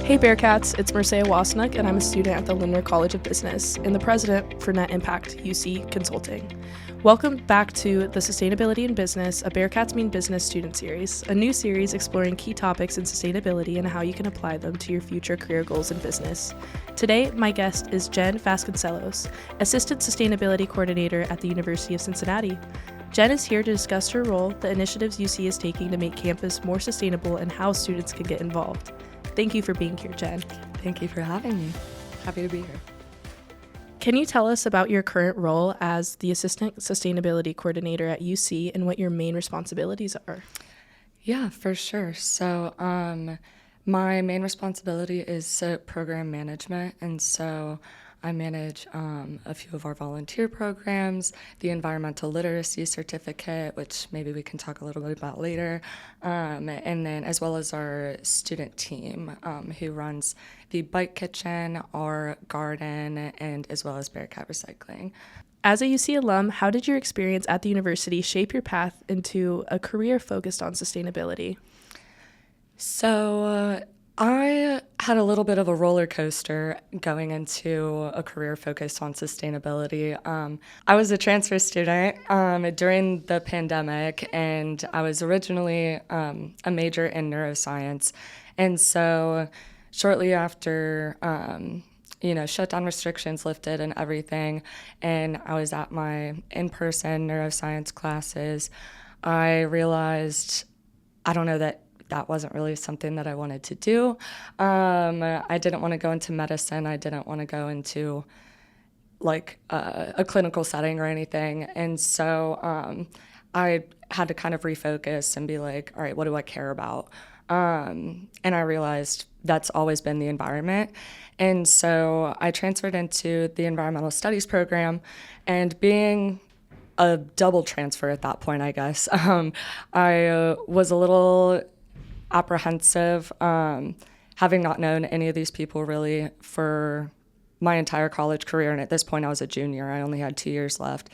Hey Bearcats, it's Mirsayah Wasnuk, and I'm a student at the Lindner College of Business and the president for Net Impact UC Consulting. Welcome back to the Sustainability in Business, a Bearcats Mean Business student series, a new series exploring key topics in sustainability and how you can apply them to your future career goals in business. Today, my guest is Jen Vasconcellos, Assistant Sustainability Coordinator at the University of Cincinnati. Jen is here to discuss her role, the initiatives UC is taking to make campus more sustainable, and how students can get involved. Thank you for being here, Jen. Thank you for having me. Happy to be here. Can you tell us about your current role as the Assistant Sustainability Coordinator at UC and what your main responsibilities are? Yeah, for sure. So my main responsibility is program management, and so I manage a few of our volunteer programs, the environmental literacy certificate, which maybe we can talk a little bit about later, and then as well as our student team who runs the bike kitchen, our garden, and as well as Bearcat recycling. As a UC alum, how did your experience at the university shape your path into a career focused on sustainability? So I had a little bit of a roller coaster going into a career focused on sustainability. I was a transfer student during the pandemic, and I was originally a major in neuroscience. And so shortly after, shutdown restrictions lifted and everything, and I was at my in-person neuroscience classes, I realized, that wasn't really something that I wanted to do. I didn't want to go into medicine. I didn't want to go into a clinical setting or anything. And so I had to kind of refocus and be like, all right, what do I care about? And I realized that's always been the environment. And so I transferred into the environmental studies program, and being a double transfer at that point, I guess, I was a little apprehensive, having not known any of these people really for my entire college career. And at this point I was a junior. I only had 2 years left.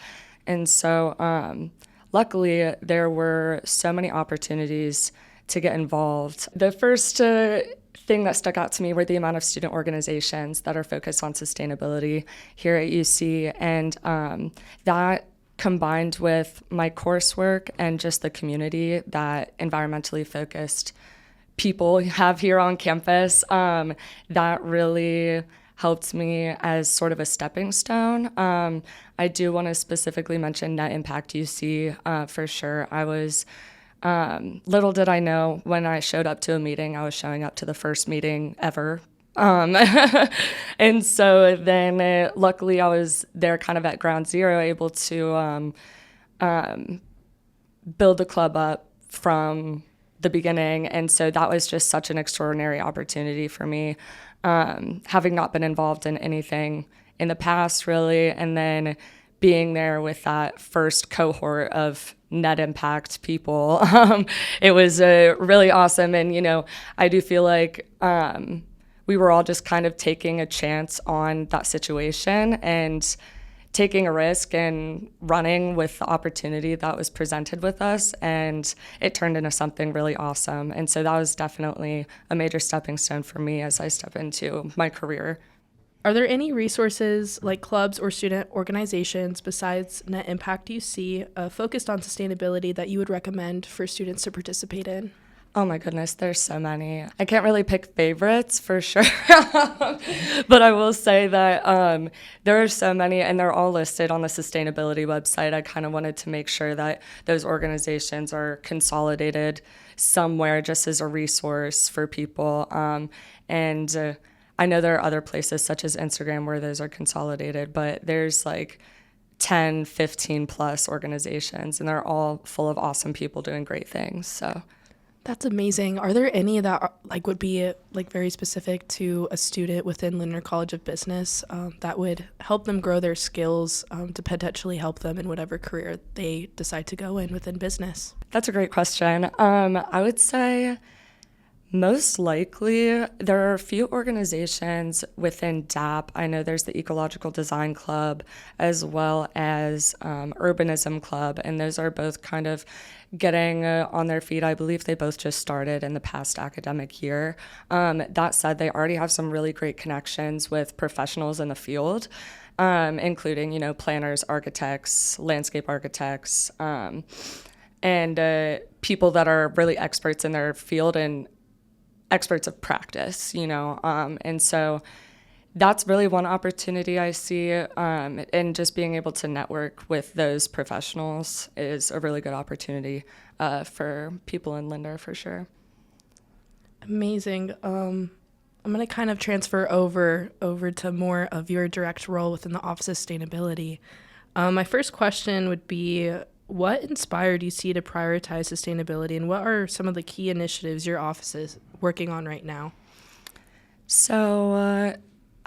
And so luckily there were so many opportunities to get involved. The first thing that stuck out to me were the amount of student organizations that are focused on sustainability here at UC. And that combined with my coursework and just the community that environmentally focused people have here on campus, that really helped me as sort of a stepping stone. I do want to specifically mention Net Impact UC for sure. I was, little did I know when I showed up to a meeting, I was showing up to the first meeting ever. And so then luckily I was there kind of at ground zero, able to build the club up from the beginning. And so that was just such an extraordinary opportunity for me, having not been involved in anything in the past really, and then being there with that first cohort of net impact people. It was really awesome. And, I do feel like we were all just kind of taking a chance on that situation and taking a risk and running with the opportunity that was presented with us, and it turned into something really awesome. And so that was definitely a major stepping stone for me as I step into my career. Are there any resources like clubs or student organizations besides Net Impact UC focused on sustainability that you would recommend for students to participate in? Oh my goodness, there's so many. I can't really pick favorites for sure, but I will say that there are so many, and they're all listed on the sustainability website. I kind of wanted to make sure that those organizations are consolidated somewhere just as a resource for people. And I know there are other places such as Instagram where those are consolidated, but there's like 10, 15 plus organizations, and they're all full of awesome people doing great things. So. That's amazing. Are there any that would be very specific to a student within Lindner College of Business that would help them grow their skills to potentially help them in whatever career they decide to go in within business? That's a great question. I would say Most likely, there are a few organizations within DAP. I know there's the Ecological Design Club as well as Urbanism Club, and those are both kind of getting on their feet. I believe they both just started in the past academic year. That said, they already have some really great connections with professionals in the field, including, planners, architects, landscape architects, and people that are really experts in their field and experts of practice, and so that's really one opportunity I see, and just being able to network with those professionals is a really good opportunity for people in Lindner for sure. Amazing. I'm going to kind of transfer over to more of your direct role within the Office of Sustainability. My first question would be, what inspired UC to prioritize sustainability, and what are some of the key initiatives your office is working on right now? So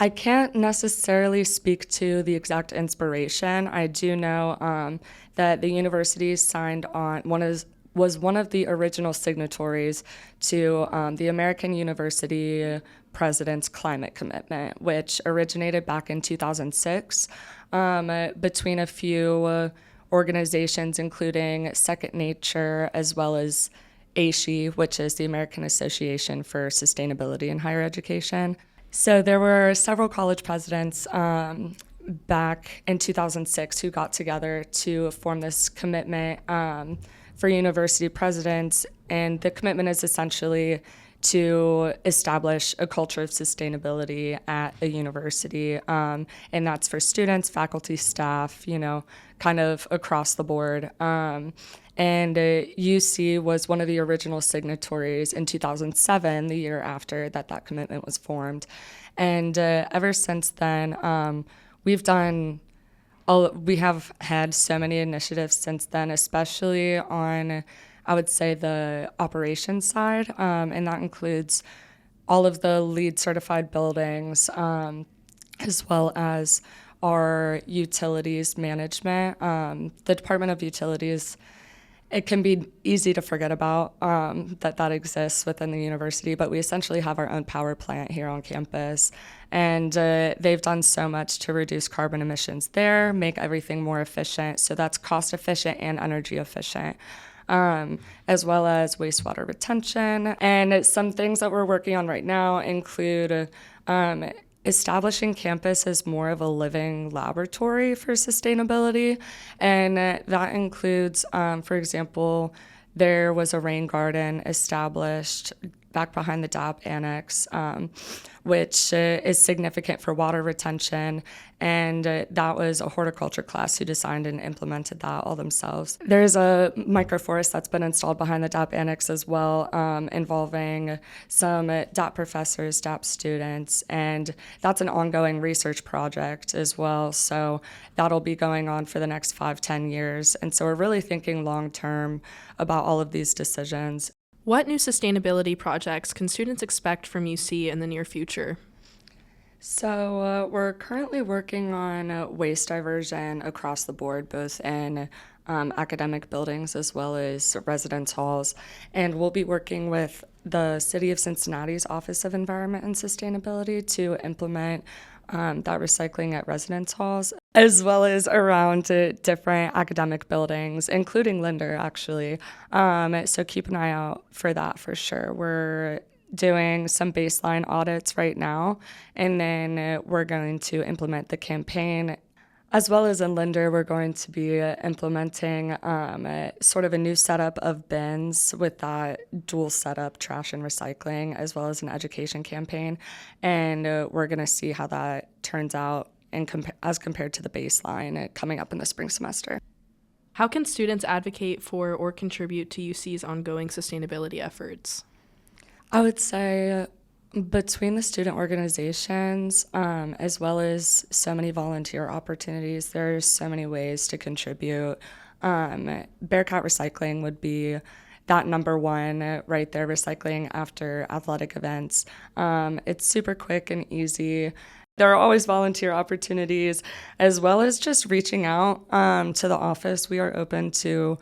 I can't necessarily speak to the exact inspiration. I do know that the university signed on was one of the original signatories to the American University President's Climate Commitment, which originated back in 2006 between a few organizations, including Second Nature, as well as ASHE, which is the American Association for Sustainability in Higher Education. So there were several college presidents back in 2006 who got together to form this commitment for university presidents, and the commitment is essentially to establish a culture of sustainability at a university, and that's for students, faculty, staff, kind of across the board. And UC was one of the original signatories in 2007, the year after that commitment was formed. And ever since then, we have had so many initiatives since then, especially on, I would say, the operations side, and that includes all of the LEED certified buildings, as well as our utilities management. The Department of Utilities, it can be easy to forget about that exists within the university, but we essentially have our own power plant here on campus. And they've done so much to reduce carbon emissions there, make everything more efficient. So that's cost efficient and energy efficient, as well as wastewater retention. And some things that we're working on right now include establishing campus as more of a living laboratory for sustainability. And that includes, for example, there was a rain garden established back behind the DAP annex, which is significant for water retention. And that was a horticulture class who designed and implemented that all themselves. There's a microforest that's been installed behind the DAP annex as well, involving some DAP professors, DAP students, and that's an ongoing research project as well. So that'll be going on for the next 5-10 years. And so we're really thinking long-term about all of these decisions. What new sustainability projects can students expect from UC in the near future? So we're currently working on waste diversion across the board, both in academic buildings as well as residence halls. And we'll be working with the City of Cincinnati's Office of Environment and Sustainability to implement that recycling at residence halls, as well as around different academic buildings, including Lindner, actually. So keep an eye out for that for sure. We're doing some baseline audits right now, and then we're going to implement the campaign. As well as in Lindner, we're going to be implementing sort of a new setup of bins with that dual setup, trash and recycling, as well as an education campaign. And we're going to see how that turns out as compared to the baseline coming up in the spring semester. How can students advocate for or contribute to UC's ongoing sustainability efforts? I would say between the student organizations, as well as so many volunteer opportunities, there's so many ways to contribute. Bearcat recycling would be that number one right there, recycling after athletic events. It's super quick and easy. There are always volunteer opportunities, as well as just reaching out to the office. We are open to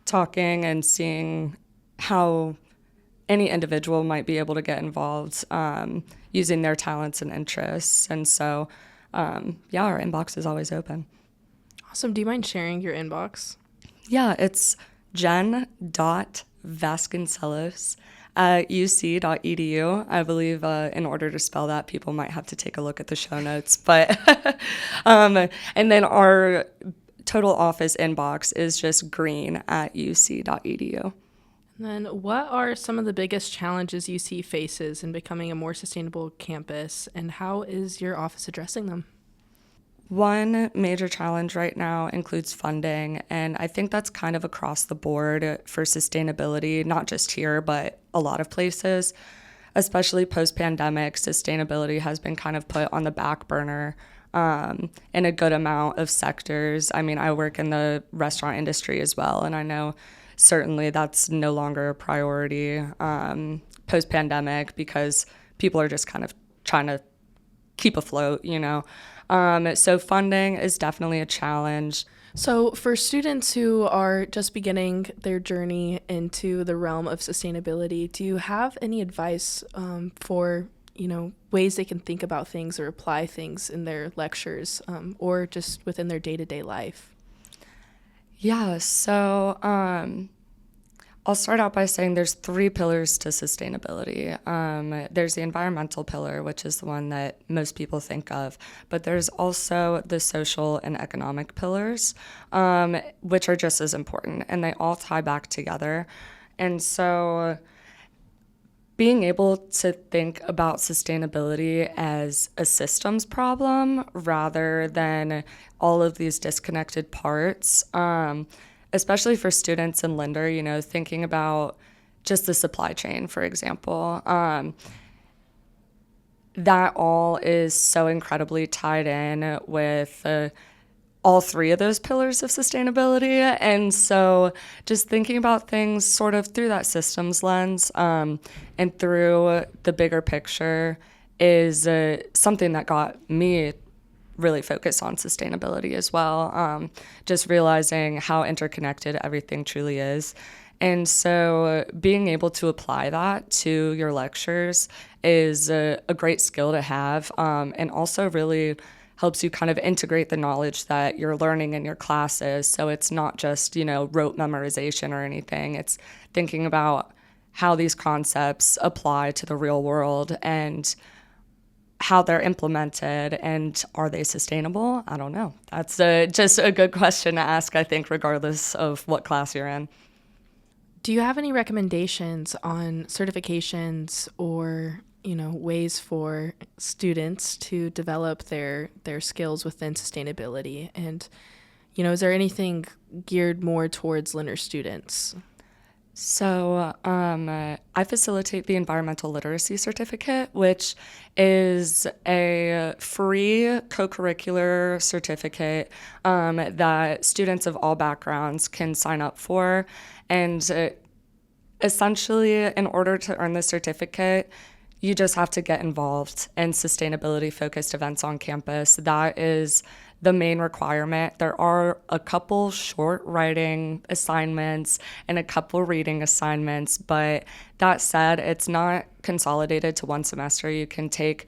talking and seeing how any individual might be able to get involved using their talents and interests. And so, yeah, our inbox is always open. Awesome. Do you mind sharing your inbox? Yeah, it's jen.vasconcellos at uc.edu. I believe in order to spell that, people might have to take a look at the show notes. But and then our total office inbox is just green@uc.edu. And then what are some of the biggest challenges UC faces in becoming a more sustainable campus, and how is your office addressing them? One major challenge right now includes funding, and I think that's kind of across the board for sustainability, not just here, but a lot of places. Especially post-pandemic, sustainability has been kind of put on the back burner in a good amount of sectors. I mean, I work in the restaurant industry as well, and I know certainly that's no longer a priority post-pandemic because people are just kind of trying to keep afloat, you know. So funding is definitely a challenge. So for students who are just beginning their journey into the realm of sustainability, do you have any advice for, ways they can think about things or apply things in their lectures or just within their day-to-day life? Yeah, so I'll start out by saying there's 3 pillars to sustainability. There's the environmental pillar, which is the one that most people think of, but there's also the social and economic pillars, which are just as important, and they all tie back together. And so being able to think about sustainability as a systems problem rather than all of these disconnected parts, especially for students in Lindner, thinking about just the supply chain, for example. That all is so incredibly tied in with all 3 of those pillars of sustainability. And so just thinking about things sort of through that systems lens and through the bigger picture is something that got me really focus on sustainability as well, just realizing how interconnected everything truly is. And so being able to apply that to your lectures is a great skill to have, and also really helps you kind of integrate the knowledge that you're learning in your classes. So it's not just, rote memorization or anything. It's thinking about how these concepts apply to the real world and how they're implemented, and are they sustainable? I don't know. That's just a good question to ask, I think, regardless of what class you're in. Do you have any recommendations on certifications or, ways for students to develop their skills within sustainability? And, is there anything geared more towards Lindner students? So I facilitate the Environmental Literacy Certificate, which is a free co-curricular certificate that students of all backgrounds can sign up for. And essentially, in order to earn the certificate, you just have to get involved in sustainability-focused events on campus. That is the main requirement. There are a couple short writing assignments and a couple reading assignments, but that said, it's not consolidated to one semester. You can take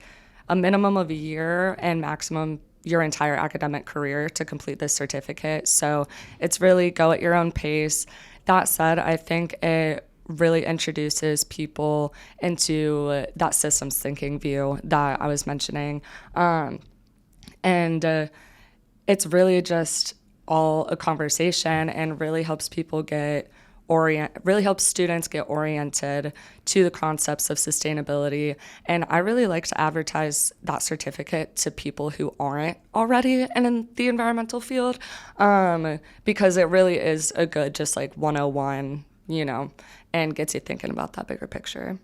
a minimum of a year and maximum your entire academic career to complete this certificate. So it's really go at your own pace. That said, I think it really introduces people into that systems thinking view that I was mentioning. And it's really just all a conversation and really helps people really helps students get oriented to the concepts of sustainability. And I really like to advertise that certificate to people who aren't already in the environmental field, because it really is a good just like 101, and gets you thinking about that bigger picture.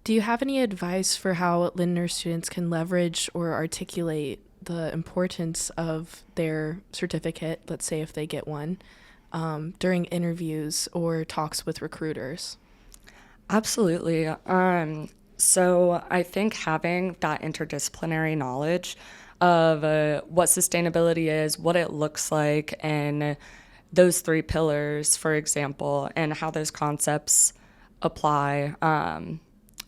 Do you have any advice for how Lindner students can leverage or articulate the importance of their certificate, let's say if they get one, during interviews or talks with recruiters? Absolutely. So I think having that interdisciplinary knowledge of what sustainability is, what it looks like, and those 3 pillars, for example, and how those concepts apply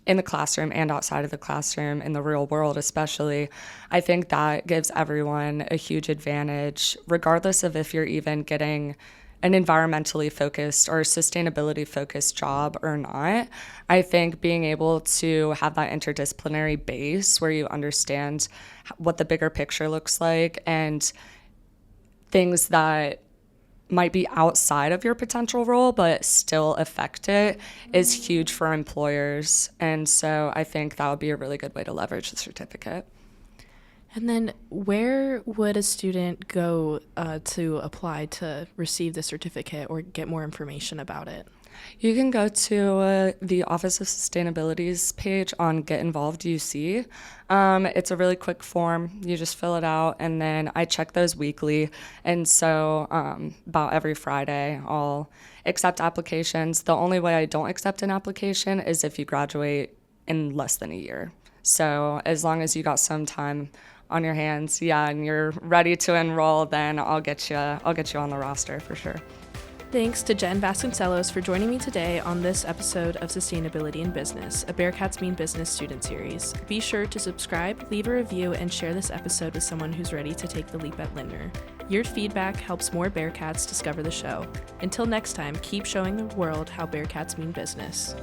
in the classroom and outside of the classroom, in the real world especially, I think that gives everyone a huge advantage, regardless of if you're even getting an environmentally focused or sustainability focused job or not. I think being able to have that interdisciplinary base where you understand what the bigger picture looks like and things that might be outside of your potential role but still affect it is huge for employers. And so I think that would be a really good way to leverage the certificate. And then where would a student go to apply to receive the certificate or get more information about it? You can go to the Office of Sustainability's page on Get Involved UC. It's a really quick form. You just fill it out, and then I check those weekly. And so about every Friday, I'll accept applications. The only way I don't accept an application is if you graduate in less than a year. So as long as you got some time on your hands, and you're ready to enroll, then I'll get you on the roster for sure. Thanks to Jen Vasconcellos for joining me today on this episode of Sustainability in Business, a Bearcats Mean Business student series. Be sure to subscribe, leave a review, and share this episode with someone who's ready to take the leap at Lindner. Your feedback helps more Bearcats discover the show. Until next time, keep showing the world how Bearcats mean business.